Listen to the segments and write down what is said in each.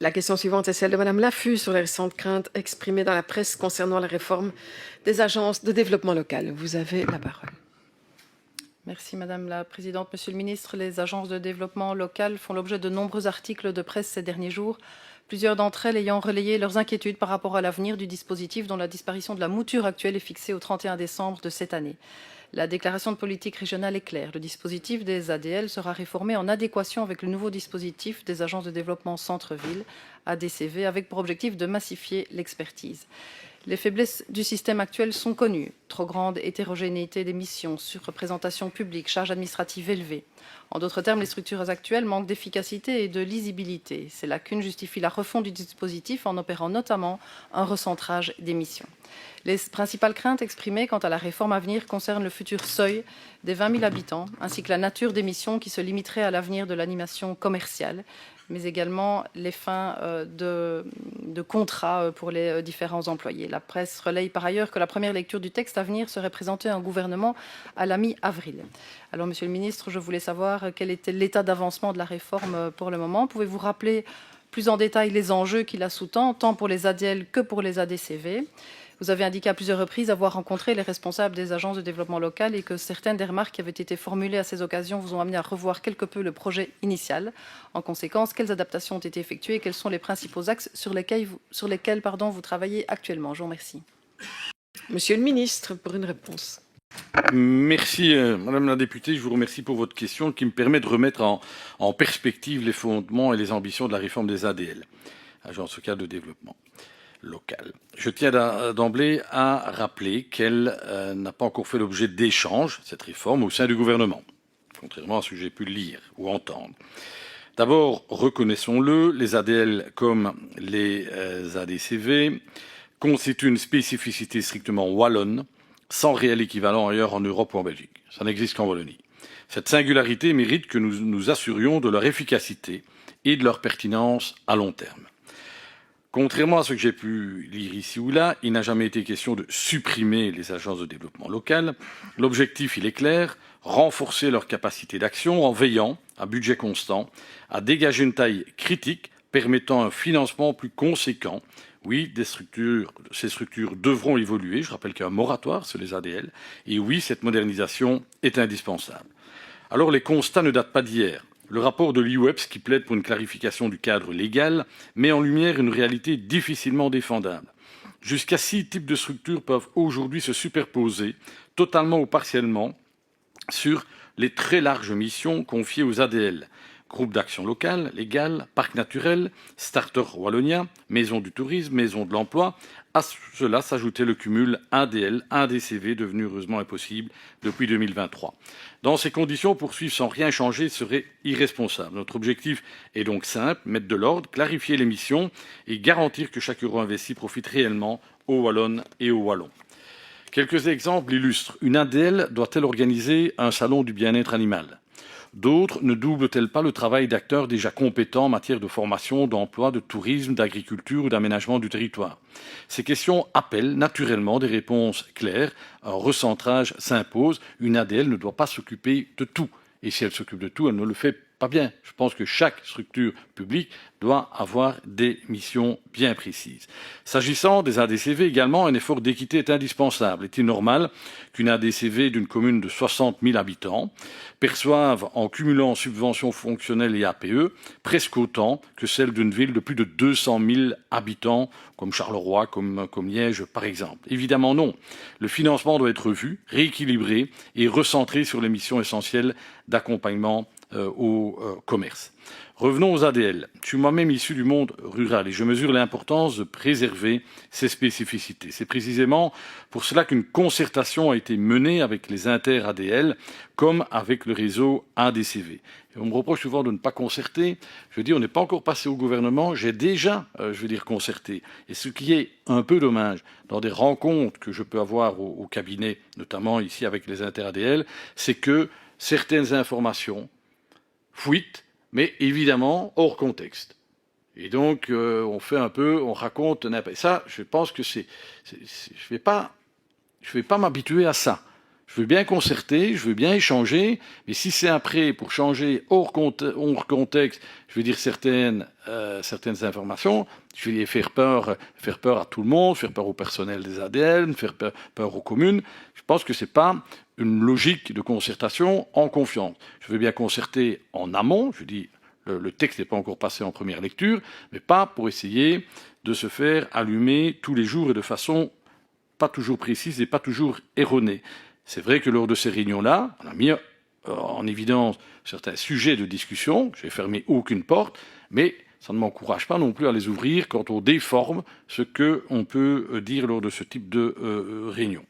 La question suivante est celle de Madame Laffut sur les récentes craintes exprimées dans la presse concernant la réforme des agences de développement local. Vous avez la parole. Merci Madame la Présidente. Monsieur le Ministre, les agences de développement local font l'objet de nombreux articles de presse ces derniers jours, plusieurs d'entre elles ayant relayé leurs inquiétudes par rapport à l'avenir du dispositif dont la disparition de la mouture actuelle est fixée au 31 décembre de cette année. La déclaration de politique régionale est claire. Le dispositif des ADL sera réformé en adéquation avec le nouveau dispositif des agences de développement centre-ville, ADCV, avec pour objectif de massifier l'expertise. Les faiblesses du système actuel sont connues. Trop grande hétérogénéité des missions, surreprésentation publique, charges administratives élevées. En d'autres termes, les structures actuelles manquent d'efficacité et de lisibilité. Ces lacunes justifient la refonte du dispositif en opérant notamment un recentrage des missions. Les principales craintes exprimées quant à la réforme à venir concernent le futur seuil des 20 000 habitants, ainsi que la nature des missions qui se limiteraient à l'avenir de l'animation commerciale, mais également les fins de contrats pour les différents employés. La presse relaye par ailleurs que la première lecture du texte à venir serait présentée à un gouvernement à la mi-avril. Alors, Monsieur le Ministre, je voulais savoir quel était l'état d'avancement de la réforme pour le moment. Pouvez-vous rappeler plus en détail les enjeux qui la sous-tendent, tant pour les ADL que pour les ADCV ? Vous avez indiqué à plusieurs reprises avoir rencontré les responsables des agences de développement local et que certaines des remarques qui avaient été formulées à ces occasions vous ont amené à revoir quelque peu le projet initial. En conséquence, quelles adaptations ont été effectuées et quels sont les principaux axes sur lesquels vous travaillez actuellement? Je vous remercie. Monsieur le ministre, pour une réponse. Merci, Madame la députée. Je vous remercie pour votre question qui me permet de remettre en perspective les fondements et les ambitions de la réforme des ADL, Agence locale de développement local. Je tiens d'emblée à rappeler qu'elle n'a pas encore fait l'objet d'échanges, cette réforme, au sein du gouvernement, contrairement à ce que j'ai pu lire ou entendre. D'abord, reconnaissons-le, les ADL comme les ADCV constituent une spécificité strictement wallonne, sans réel équivalent ailleurs en Europe ou en Belgique. Ça n'existe qu'en Wallonie. Cette singularité mérite que nous nous assurions de leur efficacité et de leur pertinence à long terme. Contrairement à ce que j'ai pu lire ici ou là, il n'a jamais été question de supprimer les agences de développement local. L'objectif, il est clair, renforcer leur capacité d'action en veillant, à budget constant, à dégager une taille critique permettant un financement plus conséquent. Oui, ces structures devront évoluer. Je rappelle qu'il y a un moratoire sur les ADL. Et oui, cette modernisation est indispensable. Alors, les constats ne datent pas d'hier. Le rapport de l'IUEPS, qui plaide pour une clarification du cadre légal, met en lumière une réalité difficilement défendable. Jusqu'à 6 types de structures peuvent aujourd'hui se superposer, totalement ou partiellement, sur les très larges missions confiées aux ADL. Groupe d'action locale, légal, parc naturel, starter Wallonia, maison du tourisme, maison de l'emploi. À cela s'ajoutait le cumul ADL, ADCV, devenu heureusement impossible depuis 2023. Dans ces conditions, poursuivre sans rien changer serait irresponsable. Notre objectif est donc simple, mettre de l'ordre, clarifier les missions et garantir que chaque euro investi profite réellement aux Wallonnes et aux Wallons. Quelques exemples illustrent. Une ADL doit-elle organiser un salon du bien-être animal ? D'autres ne doublent-elles pas le travail d'acteurs déjà compétents en matière de formation, d'emploi, de tourisme, d'agriculture ou d'aménagement du territoire? Ces questions appellent naturellement des réponses claires. Un recentrage s'impose. Une ADL ne doit pas s'occuper de tout. Et si elle s'occupe de tout, elle ne le fait pas bien. Je pense que chaque structure publique doit avoir des missions bien précises. S'agissant des ADCV également, un effort d'équité est indispensable. Est-il normal qu'une ADCV d'une commune de 60 000 habitants perçoive, en cumulant subventions fonctionnelles et APE, presque autant que celle d'une ville de plus de 200 000 habitants, comme Charleroi, comme Liège par exemple? Évidemment non. Le financement doit être revu, rééquilibré et recentré sur les missions essentielles d'accompagnement au commerce. Revenons aux ADL. Je suis moi-même issu du monde rural et je mesure l'importance de préserver ces spécificités. C'est précisément pour cela qu'une concertation a été menée avec les inter-ADL comme avec le réseau ADCV. Et on me reproche souvent de ne pas concerter. Je dis, on n'est pas encore passé au gouvernement, j'ai déjà, concerté. Et ce qui est un peu dommage dans des rencontres que je peux avoir au cabinet, notamment ici avec les inter-ADL, c'est que certaines informations fuitent, mais évidemment hors contexte. Et donc, on raconte n'importe. Ça, je pense que je vais pas m'habituer à ça. Je veux bien concerter, je veux bien échanger, mais si c'est après pour changer hors contexte, je veux dire certaines informations, je vais faire peur à tout le monde, faire peur au personnel des ADL, faire peur aux communes. Je pense que c'est pas une logique de concertation en confiance. Je veux bien concerter en amont, je dis le texte n'est pas encore passé en première lecture, mais pas pour essayer de se faire allumer tous les jours et de façon pas toujours précise et pas toujours erronée. C'est vrai que lors de ces réunions-là, on a mis en évidence certains sujets de discussion, je n'ai fermé aucune porte, mais ça ne m'encourage pas non plus à les ouvrir quand on déforme ce qu'on peut dire lors de ce type de réunion.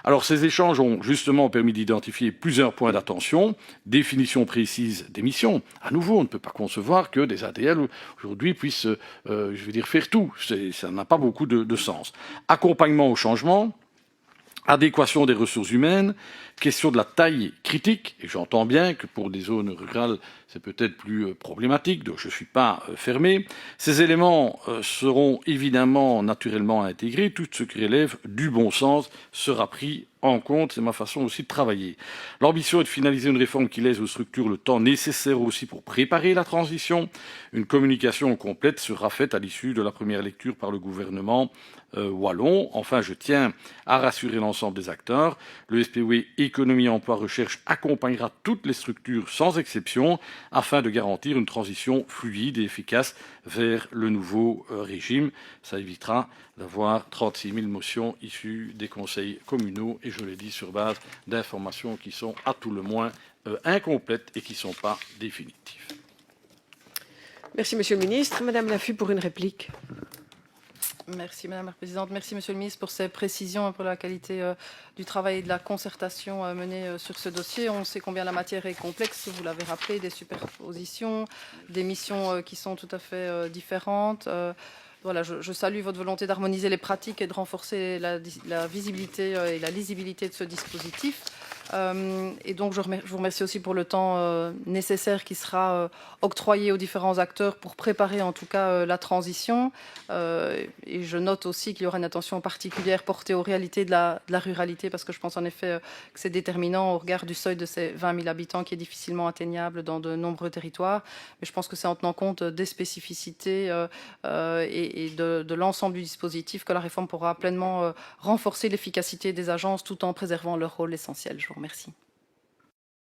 Alors ces échanges ont justement permis d'identifier plusieurs points d'attention, définition précise des missions. À nouveau, on ne peut pas concevoir que des ADL aujourd'hui puissent, faire tout. Ça n'a pas beaucoup de sens. Accompagnement au changement, adéquation des ressources humaines, question de la taille critique, et j'entends bien que pour des zones rurales, c'est peut-être plus problématique, donc je ne suis pas fermé. Ces éléments seront évidemment naturellement intégrés, tout ce qui relève du bon sens sera pris en compte, c'est ma façon aussi de travailler. L'ambition est de finaliser une réforme qui laisse aux structures le temps nécessaire aussi pour préparer la transition. Une communication complète sera faite à l'issue de la première lecture par le gouvernement wallon. Enfin, je tiens à rassurer l'ensemble des acteurs. Le SPW Économie, Emploi, Recherche accompagnera toutes les structures sans exception afin de garantir une transition fluide et efficace vers le nouveau régime. Ça évitera d'avoir 36 000 motions issues des conseils communaux et je l'ai dit sur base d'informations qui sont à tout le moins incomplètes et qui ne sont pas définitives. Merci, Monsieur le Ministre. Madame Laffu pour une réplique. Merci Madame la Présidente. Merci Monsieur le Ministre pour ces précisions et pour la qualité du travail et de la concertation menée sur ce dossier. On sait combien la matière est complexe, vous l'avez rappelé, des superpositions, des missions qui sont tout à fait différentes. Voilà, je salue votre volonté d'harmoniser les pratiques et de renforcer la visibilité et la lisibilité de ce dispositif. Et donc, je vous remercie aussi pour le temps nécessaire qui sera octroyé aux différents acteurs pour préparer en tout cas la transition. Et je note aussi qu'il y aura une attention particulière portée aux réalités de la ruralité parce que je pense en effet que c'est déterminant au regard du seuil de ces 20 000 habitants qui est difficilement atteignable dans de nombreux territoires. Mais je pense que c'est en tenant compte des spécificités et de l'ensemble du dispositif que la réforme pourra pleinement renforcer l'efficacité des agences tout en préservant leur rôle essentiel. Je vous remercie.